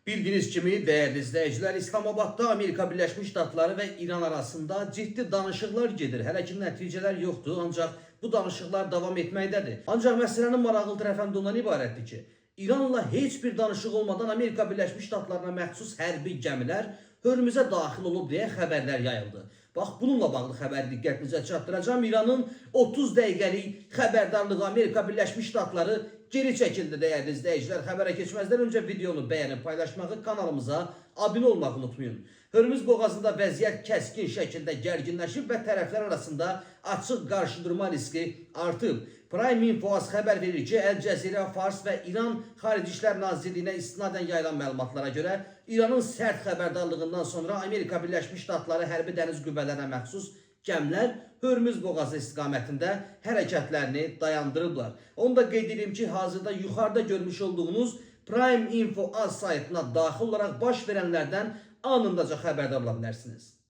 Bildiğiniz kimi değerli izleyiciler, İslamabad'da Amerika Birleşmiş Ştatları ve İran arasında ciddi danışıqlar gedir. Hələ ki nəticələr yoxdur, ancaq bu danışıqlar davam etməkdədir. Ancaq məsələnin maraqlı tərəfindən ondan ibarətdir ki, İranla heç bir danışıq olmadan Amerika Birleşmiş Ştatlarına məxsus hərbi gəmilər Hörmüzə daxil olub deyə xəbərlər yayıldı. Bax, bununla bağlı xəbəri diqqətinizə çatdıracağım. İranın 30 dəqiqəlik xəbərdarlığı Amerika Birleşmiş Ştatları geri çəkildi değerli izleyiciler. Xəbərə keçməzdən öncə videonu bəyənib paylaşmağı, kanalımıza abunə olmağı unutmayın. Hörmüz boğazında vəziyyət kəskin şəkildə gərginləşib və tərəflər arasında açıq qarşıdurma riski artıb. Prime Info az xəbər verir ki, El Cəzirə, Fars və İran Xarici İşlər Nazirliyinə istinadən yayılan məlumatlara görə İranın sərt xəbərdarlığından sonra Amerika Birleşmiş Ştatları hərbi dəniz qüvvələrinə məxsus gəmilər Hörmüz boğazı istiqamətində hərəkətlərini dayandırıblar. Onu da qeyd edeyim ki, hazırda yuxarıda görmüş olduğunuz Prime Info az saytına daxil olaraq baş verənlərdən anındaca xəbərdar ola bilərsiniz.